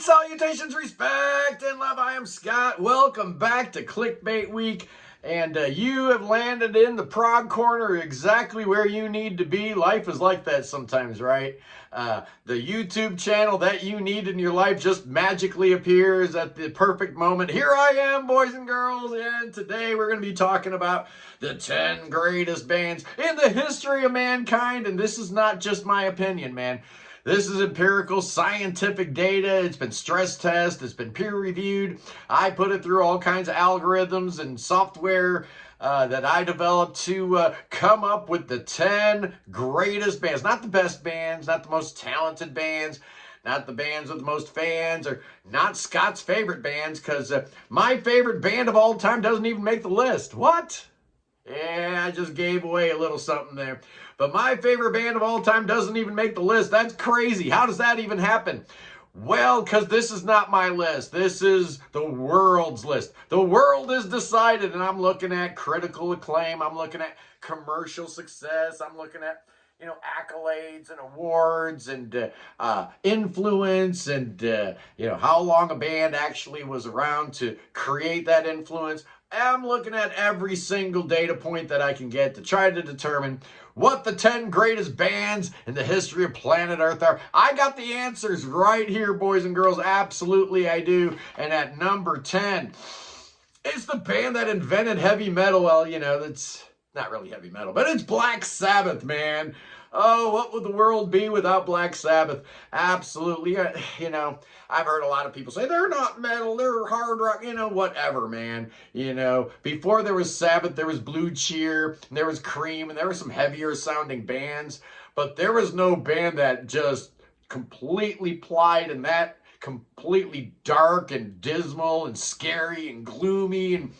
Salutations, respect, and love. I am Scott. Welcome back to Clickbait Week. And you have landed in the prog corner exactly where you need to be. Life is like that sometimes, right? The YouTube channel that you need in your life just magically appears at the perfect moment. Here I am, boys and girls, and today we're going to be talking about the 10 greatest bands in the history of mankind. And this is not just my opinion, man. This is empirical scientific data. It's been stress tested. It's been peer reviewed. I put it through all kinds of algorithms and software that I developed to come up with the 10 greatest bands. Not the best bands, not the most talented bands, not the bands with the most fans, or not Scott's favorite bands, because my favorite band of all time doesn't even make the list. What? Yeah, I just gave away a little something there. But my favorite band of all time doesn't even make the list. That's crazy. How does that even happen? Well, because this is not my list. This is the world's list. The world is decided, and I'm looking at critical acclaim. I'm looking at commercial success. I'm looking at, accolades and awards and influence and, how long a band actually was around to create that influence. I'm looking at every single data point that I can get to try to determine what the 10 greatest bands in the history of planet Earth are. I got the answers right here, boys and girls. Absolutely, I do. And at number 10, it's the band that invented heavy metal. Well, that's not really heavy metal, but it's Black Sabbath, man. Oh, what would the world be without Black Sabbath? Absolutely. I've heard a lot of people say they're not metal, they're hard rock, whatever, man. Before there was Sabbath, there was Blue Cheer, and there was Cream, and there were some heavier sounding bands, but there was no band that just completely plied in that completely dark and dismal and scary and gloomy. And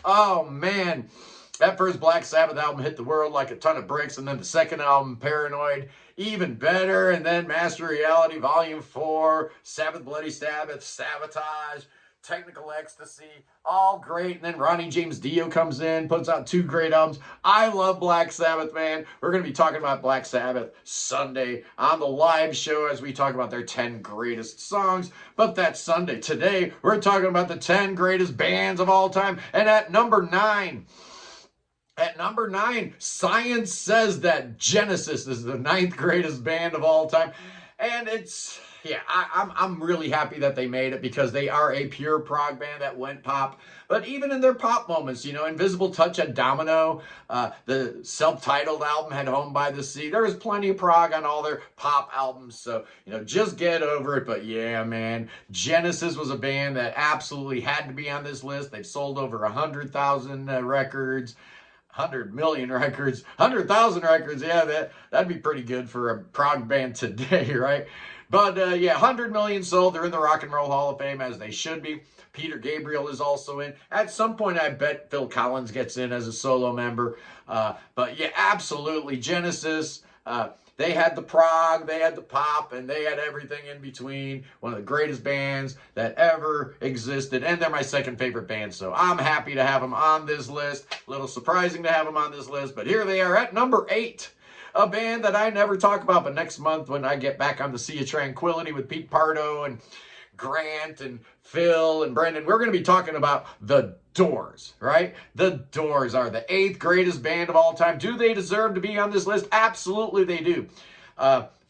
oh man, that first Black Sabbath album hit the world like a ton of bricks, and then the second album, Paranoid, even better, and then Master Reality Volume 4, Sabbath Bloody Sabbath, Sabotage, Technical Ecstasy, all great. And then Ronnie James Dio comes in, puts out 2 great albums. I love Black Sabbath, man. We're going to be talking about Black Sabbath Sunday on the live show as we talk about their 10 greatest songs. But that's Sunday. Today, we're talking about the 10 greatest bands of all time. And at number 9... science says that Genesis is the 9th greatest band of all time. And I'm really happy that they made it, because they are a pure prog band that went pop. But even in their pop moments, Invisible Touch had Domino. The self-titled album had Home by the Sea. There was plenty of prog on all their pop albums. So, just get over it. But yeah, man, Genesis was a band that absolutely had to be on this list. They've sold over 100,000 records. 100 million records, 100,000 records. Yeah, that'd be pretty good for a prog band today, right? But 100 million sold. They're in the Rock and Roll Hall of Fame, as they should be. Peter Gabriel is also in. At some point, I bet Phil Collins gets in as a solo member. But yeah, absolutely. Genesis, they had the prog, they had the pop, and they had everything in between. One of the greatest bands that ever existed, and they're my second favorite band, so I'm happy to have them on this list. A little surprising to have them on this list, but here they are at number 8. A band that I never talk about, but next month when I get back on the Sea of Tranquility with Pete Pardo and Grant and Phil and Brendan, we're going to be talking about the Doors, right? The Doors are the 8th greatest band of all time. Do they deserve to be on this list? Absolutely they do.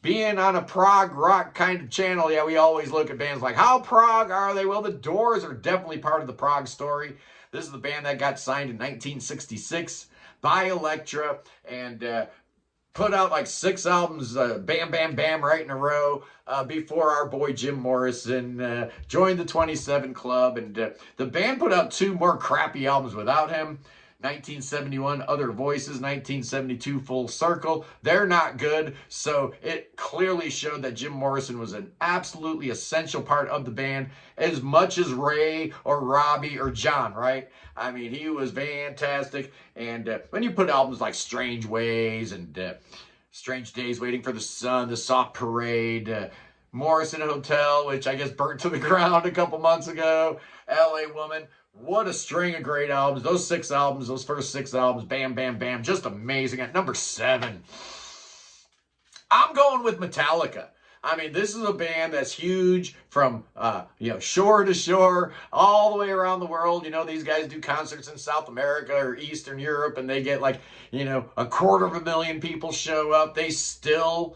Being on a prog rock kind of channel, we always look at bands like, how prog are they? Well, the Doors are definitely part of the prog story. This is the band that got signed in 1966 by Elektra, and put out like 6 albums, bam, bam, bam, right in a row, before our boy Jim Morrison joined the 27 Club. And the band put out 2 more crappy albums without him. 1971, Other Voices. 1972, Full Circle. They're not good. So it clearly showed that Jim Morrison was an absolutely essential part of the band, as much as Ray or Robbie or John, right? I mean, he was fantastic. And when you put albums like Strange Ways and Strange Days, Waiting for the Sun, The Soft Parade, Morrison Hotel, which I guess burnt to the ground a couple months ago, LA Woman. What a string of great albums. Those 6 albums, those first 6 albums, bam, bam, bam, just amazing. At number 7, I'm going with Metallica. I mean, this is a band that's huge from, shore to shore, all the way around the world. You know, these guys do concerts in South America or Eastern Europe, and they get like, 250,000 people show up. They still,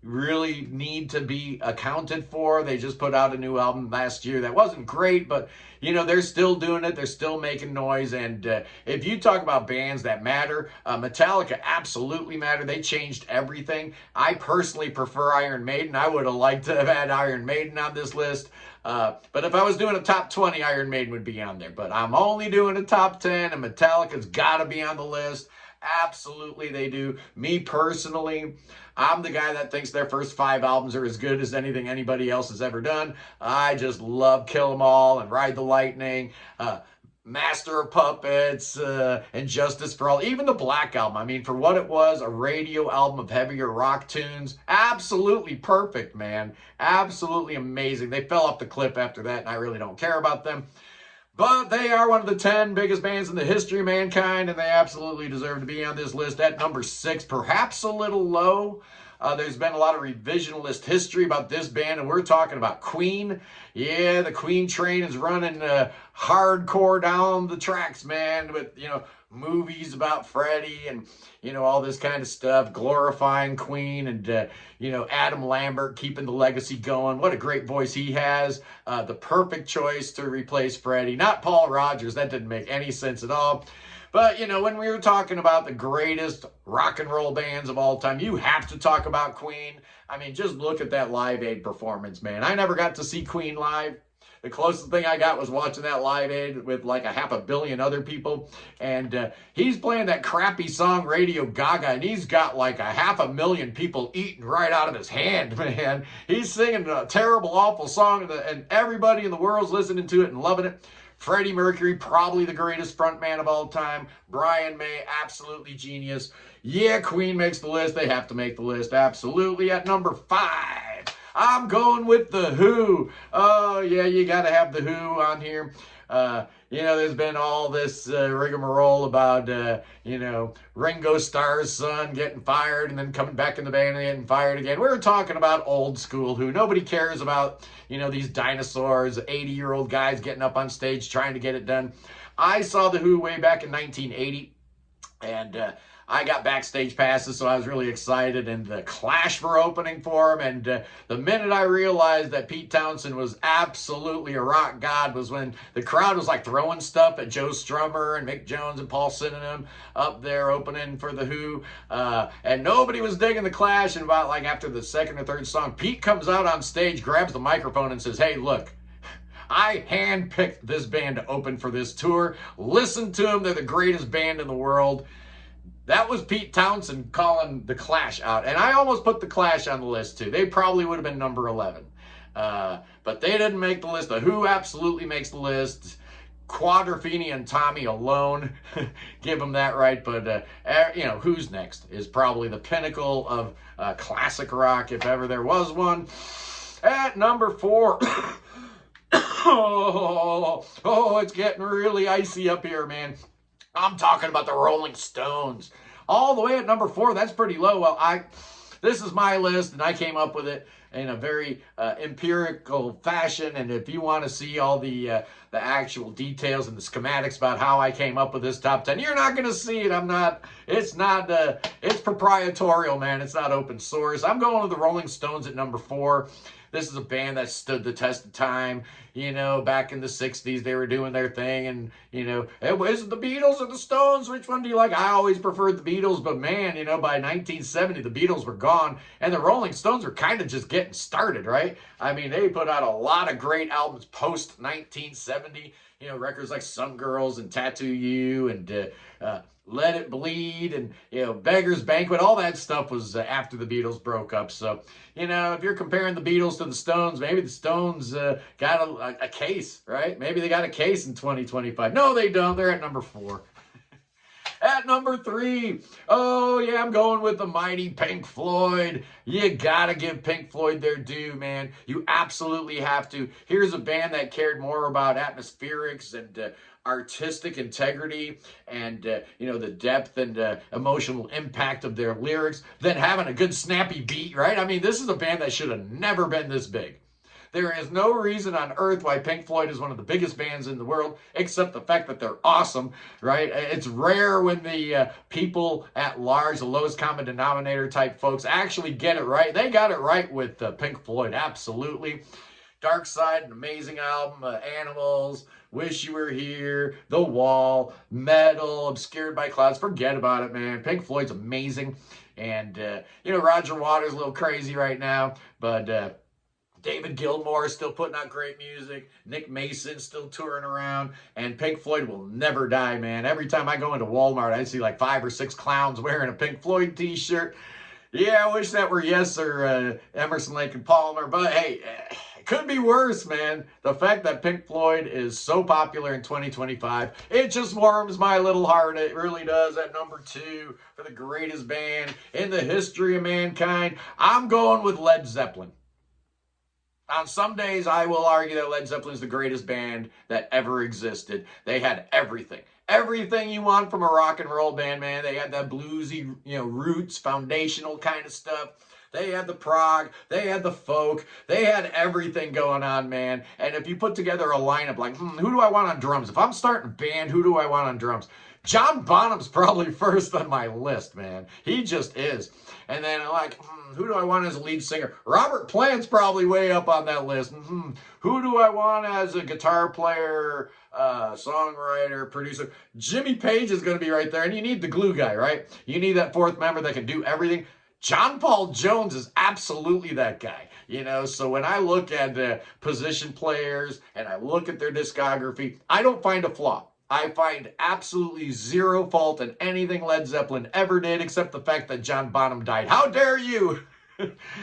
really need to be accounted for. They just put out a new album last year that wasn't great, but they're still doing it. They're still making noise. And if you talk about bands that matter, Metallica absolutely matter. They changed everything. I personally prefer Iron Maiden. I would have liked to have had Iron Maiden on this list. But if I was doing a top 20, Iron Maiden would be on there. But I'm only doing a top 10, and Metallica's got to be on the list. Absolutely, they do. Me personally, I'm the guy that thinks their first 5 albums are as good as anything anybody else has ever done. I just love Kill 'Em All and Ride the Lightning, Master of Puppets, and Justice for All. Even the Black Album, I mean, for what it was, a radio album of heavier rock tunes, absolutely perfect, man. Absolutely amazing. They fell off the cliff after that, and I really don't care about them. But they are one of the 10 biggest bands in the history of mankind, and they absolutely deserve to be on this list at number 6, perhaps a little low. There's been a lot of revisionist history about this band, and we're talking about Queen. Yeah, the Queen train is running hardcore down the tracks, man, with, movies about Freddie and, all this kind of stuff, glorifying Queen and, Adam Lambert keeping the legacy going. What a great voice he has. The perfect choice to replace Freddie. Not Paul Rogers. That didn't make any sense at all. But, when we were talking about the greatest rock and roll bands of all time, you have to talk about Queen. I mean, just look at that Live Aid performance, man. I never got to see Queen live. The closest thing I got was watching that Live Aid with like 500 million other people. And he's playing that crappy song Radio Gaga, and he's got like 500 million people eating right out of his hand, man. He's singing a terrible, awful song, and everybody in the world's listening to it and loving it. Freddie Mercury, probably the greatest frontman of all time. Brian May, absolutely genius. Yeah, Queen makes the list. They have to make the list. Absolutely. At number 5, I'm going with The Who. Oh, yeah, you got to have The Who on here. There's been all this rigmarole about, Ringo Starr's son getting fired and then coming back in the band and getting fired again. We're talking about old school Who. Nobody cares about, these dinosaurs, 80-year-old guys getting up on stage trying to get it done. I saw The Who way back in 1980, and I got backstage passes, so I was really excited, and the Clash were opening for him, and the minute I realized that Pete Townshend was absolutely a rock god was when the crowd was like throwing stuff at Joe Strummer and Mick Jones and Paul Sydenham up there opening for The Who, and nobody was digging the Clash, and about like after the second or third song, Pete comes out on stage, grabs the microphone and says, "Hey, look, I handpicked this band to open for this tour. Listen to them. They're the greatest band in the world." That was Pete Townshend calling the Clash out. And I almost put the Clash on the list too. They probably would have been number 11. But they didn't make the list. The Who absolutely makes the list. Quadrophenia and Tommy alone give them that right. But, Who's Next is probably the pinnacle of classic rock, if ever there was one. At number 4... it's getting really icy up here, man. I'm talking about the Rolling Stones. All the way at number 4, that's pretty low. Well, this is my list, and I came up with it in a very empirical fashion. And if you want to see all the actual details and the schematics about how I came up with this top 10, you're not going to see it. It's proprietarial, man. It's not open source. I'm going with the Rolling Stones at number 4. This is a band that stood the test of time. Back in the 60s, they were doing their thing. And, is it the Beatles or the Stones? Which one do you like? I always preferred the Beatles. But, man, by 1970, the Beatles were gone. And the Rolling Stones were kind of just getting started, right? I mean, they put out a lot of great albums post-1970. Records like Some Girls and Tattoo You and Let It Bleed and, Beggar's Banquet. All that stuff was after the Beatles broke up. So, if you're comparing the Beatles to the Stones, maybe the Stones got a case, right? Maybe they got a case in 2025. No, they don't. They're at number 4. At number 3, oh yeah, I'm going with the mighty Pink Floyd. You gotta give Pink Floyd their due, man. You absolutely have to. Here's a band that cared more about atmospherics and artistic integrity and the depth and emotional impact of their lyrics than having a good snappy beat, right? I mean, this is a band that should have never been this big. There is no reason on earth why Pink Floyd is one of the biggest bands in the world, except the fact that they're awesome, right? It's rare when the people at large, the lowest common denominator type folks, actually get it right. They got it right with Pink Floyd, absolutely. Dark Side, an amazing album. Animals, Wish You Were Here, The Wall, Metal, Obscured by Clouds. Forget about it, man. Pink Floyd's amazing. And, Roger Waters' a little crazy right now, but David Gilmour is still putting out great music. Nick Mason's still touring around. And Pink Floyd will never die, man. Every time I go into Walmart, I see like 5 or 6 clowns wearing a Pink Floyd t-shirt. Yeah, I wish that were Yes or Emerson, Lake and Palmer. But hey, it could be worse, man. The fact that Pink Floyd is so popular in 2025, it just warms my little heart. It really does. At number 2 for the greatest band in the history of mankind, I'm going with Led Zeppelin. On some days, I will argue that Led Zeppelin is the greatest band that ever existed. They had everything. Everything you want from a rock and roll band, man. They had that bluesy, roots, foundational kind of stuff. They had the prog. They had the folk. They had everything going on, man. And if you put together a lineup like, who do I want on drums? If I'm starting a band, who do I want on drums? John Bonham's probably first on my list, man. He just is. And then who do I want as a lead singer? Robert Plant's probably way up on that list. Who do I want as a guitar player, songwriter, producer? Jimmy Page is going to be right there. And you need the glue guy, right? You need that 4th member that can do everything. John Paul Jones is absolutely that guy. So when I look at position players and I look at their discography, I don't find a flaw. I find absolutely zero fault in anything Led Zeppelin ever did, except the fact that John Bonham died. How dare you?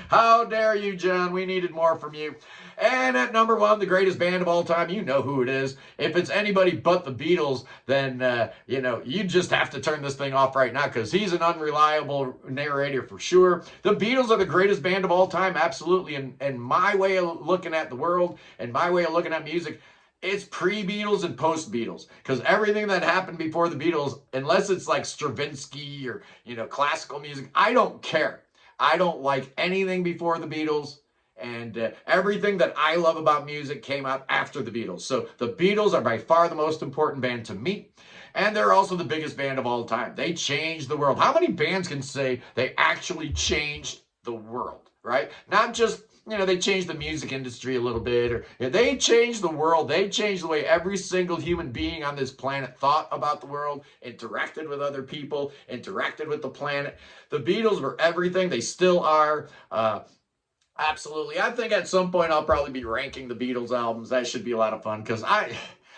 How dare you, John? We needed more from you. And at number 1, the greatest band of all time, you know who it is. If it's anybody but the Beatles, then, you just have to turn this thing off right now because he's an unreliable narrator for sure. The Beatles are the greatest band of all time, absolutely. And my way of looking at the world and my way of looking at music, it's pre-Beatles and post-Beatles, because everything that happened before the Beatles, unless it's like Stravinsky or, classical music, I don't care. I don't like anything before the Beatles, and everything that I love about music came out after the Beatles. So the Beatles are by far the most important band to me, and they're also the biggest band of all time. They changed the world. How many bands can say they actually changed the world, right? Not just they changed the music industry a little bit, or they changed the world. They changed the way every single human being on this planet thought about the world, interacted with other people, interacted with the planet. The Beatles were everything. They still are. Absolutely. I think at some point I'll probably be ranking the Beatles albums. That should be a lot of fun because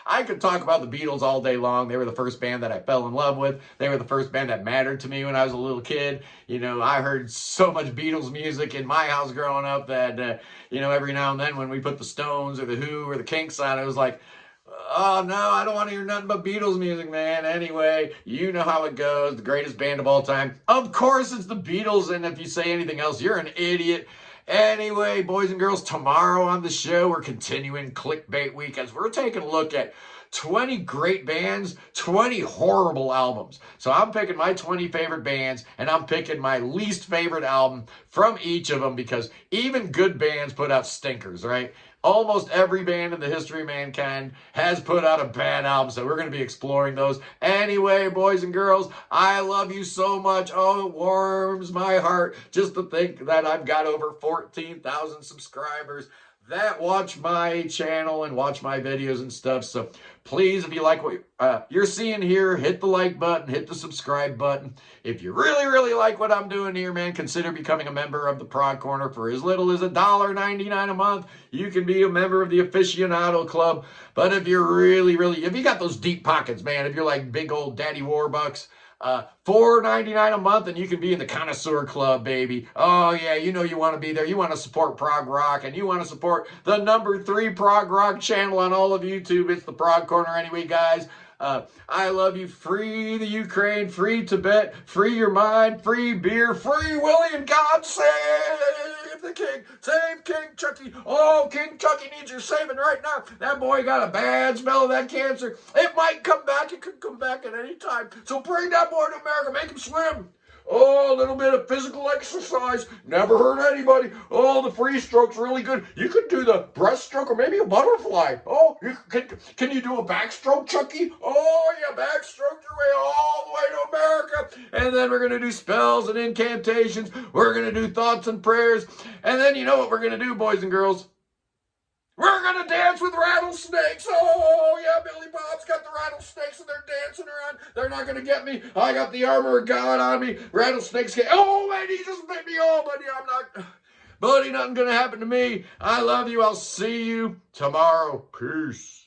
I could talk about the Beatles all day long. They were the first band that I fell in love with. They were the first band that mattered to me when I was a little kid. I heard so much Beatles music in my house growing up that, every now and then when we put the Stones or the Who or the Kinks on, it was like, oh, no, I don't want to hear nothing but Beatles music, man. Anyway, you know how it goes. The greatest band of all time. Of course, it's the Beatles, and if you say anything else, you're an idiot. Anyway, boys and girls, tomorrow on the show, we're continuing Clickbait Week as we're taking a look at 20 great bands, 20 horrible albums. So I'm picking my 20 favorite bands, and I'm picking my least favorite album from each of them because even good bands put out stinkers, right? Almost every band in the history of mankind has put out a bad album, so we're going to be exploring those. Anyway, boys and girls, I love you so much. Oh, it warms my heart just to think that I've got over 14,000 subscribers that watch my channel and watch my videos and stuff. So please, if you like what you're seeing here, hit the like button, hit the subscribe button. If you really, really like what I'm doing here, man, consider becoming a member of the Prog Corner for as little as $1.99 a month. You can be a member of the Aficionado Club. But if you're really, really, if you got those deep pockets, man, if you're like big old Daddy Warbucks, $4.99 a month, and you can be in the Connoisseur Club, baby. Oh, yeah, you want to be there. You want to support prog rock, and you want to support the #3 prog rock channel on all of YouTube. It's the Prog Corner anyway, guys. I love you. Free the Ukraine, free Tibet, free your mind, free beer, free Willie, and God save the king. Save King Chucky. Oh, King Chucky needs your saving right now. That boy got a bad smell of that cancer. It might come back. It could come back at any time. So bring that boy to America. Make him slim. Oh, a little bit of physical exercise. Never hurt anybody. Oh, the free stroke's really good. You could do the breaststroke or maybe a butterfly. Oh, can you do a backstroke, Chucky? Oh, yeah, backstroke your way all the way to America. And then we're going to do spells and incantations. We're going to do thoughts and prayers. And then you know what we're going to do, boys and girls? We're going to dance with rattlesnakes. Oh, yeah, Billy Bob's got the rattlesnakes and they're dancing around. They're not going to get me. I got the armor of God on me. Rattlesnakes can't. Oh, man, he just bit me. Oh, buddy, I'm not. Buddy, nothing going to happen to me. I love you. I'll see you tomorrow. Peace.